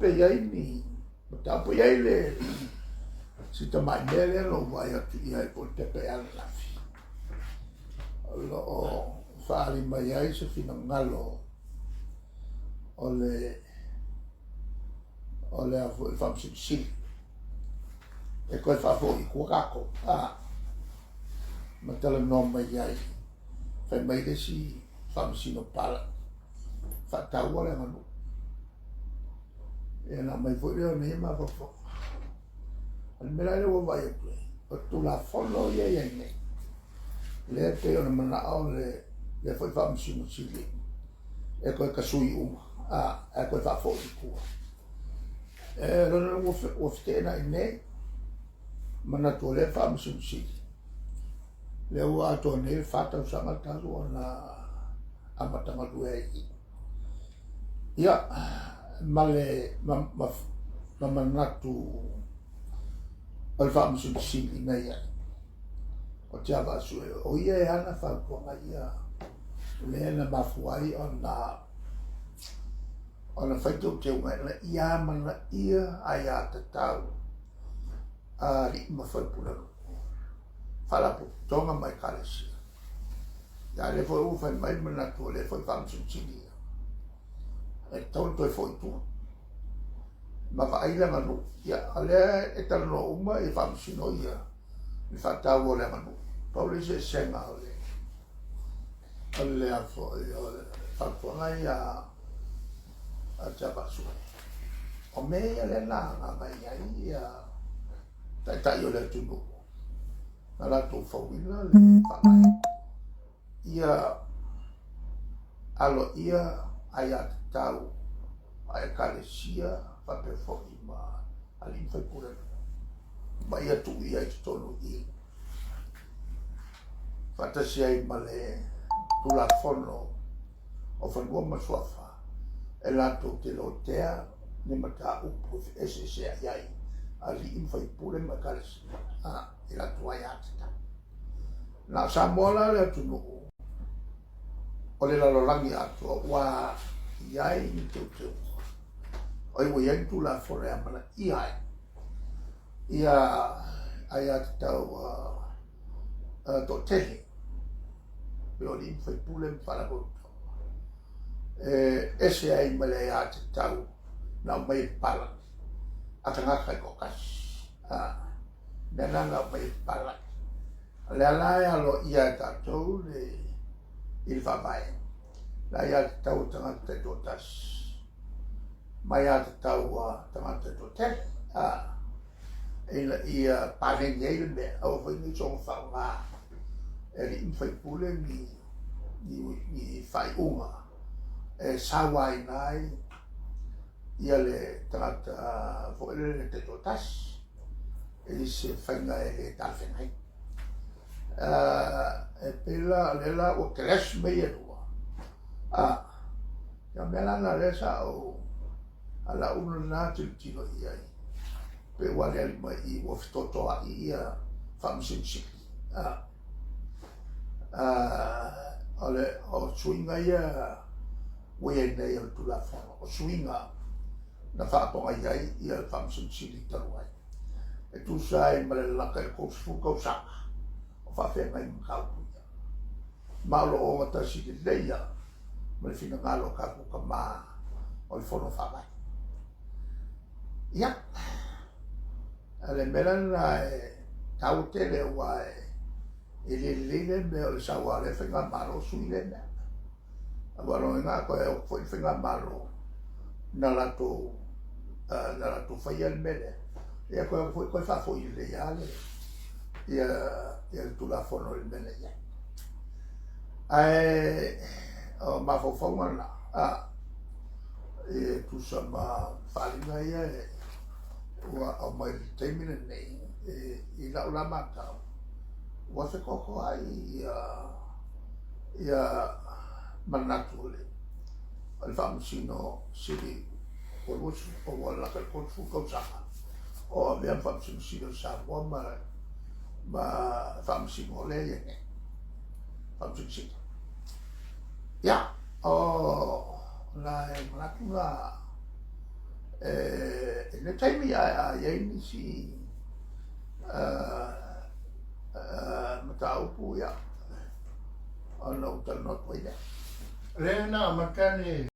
pe yai ni ta po yai le si ta mai mele lo vai atu ia po te pe ala lafi lo fali mai ai se fina ngalo ole a fu fam si e ko fa fo i ku kako ma tala no mai ai fa mai de si fam si no pala fa ta wala manu e na mai fo le ne ma fo al mela le wo vai o tu la follow ye ne le te ona mana le foi fam si no si e ko ka sui e ko fa fo i ku e lo wo fte na ne mana to le fam si le wa to ne fata sama ta ona amata malue ia male manatu al fam si nei o te ava su o ia ana fa ko ia le na mafuai ona faito te uma ia mana ia ai ata tau ri ma foi pula fala pu tonga mai kalesi ya le foi u fai mai mana tu le foi fam si e tonto foi tu ma fa ai la manu ya ale e tal no uma e fam si no ia mi fa tau le manu pauli se senga ale a fo fa ko ngai a java su o me le na mai ai ta io le tu ala tu fo wila le fa mai ia alo ia ayat tau ai kalesia fa pe fo ma ali fa pure ma ia tu ia tonu i fa ta sei male tu la fono o fa go ma sofa e la tu te lo tea ne mata u prof sse ai ali fa pure ma kalesia e la tu ayat na samola le tu o le la lolangi atu wa iai ni tu o i wai tu la fore amana iai ia ai atu tau to tehi peo ni fai pule mpala boto ese ai male atu tau na mai pala atangaka i kokas nena na mai pala le alai alo ia tatou le il va vai la ia tau tangata te dotas mai ata tau tangata te dotas ia pare nei me au foi ni song fa nga e in fai pule ni fai uma e sawai nai ia le tangata foi le te dotas e se fai nga e tal fenai e pela lela o crash me yerua ya mela na resa o ala uno na tino ia pe wale mai i o ftoto a ia famsin siki ale o swinga ia we nei o tu la fono o swinga na fa po ai ia famsin siki taruai e tu sai male la ka ko fu sa fa fe mai kau malo o ta si de leia me fina ngalo ka ku ka ma o fono fa mai ya ale melan la tau tele wa ele me o sa wa le fenga malo su ile na agora nga ko e foi fenga malo na la to fa il mele e ko fa foi ile ya le ia tu la fono il bene ya o ma fo fo na e tu sama fali na ia o mai termine nei i la mata o se koko ai ia manatule al famsino sili o la ka ko fu ko sa o abbiamo famsino sa ma famsi mole ye famsi ya o la ne taimi a ni si mataupu ya ana utanot wai Rena makane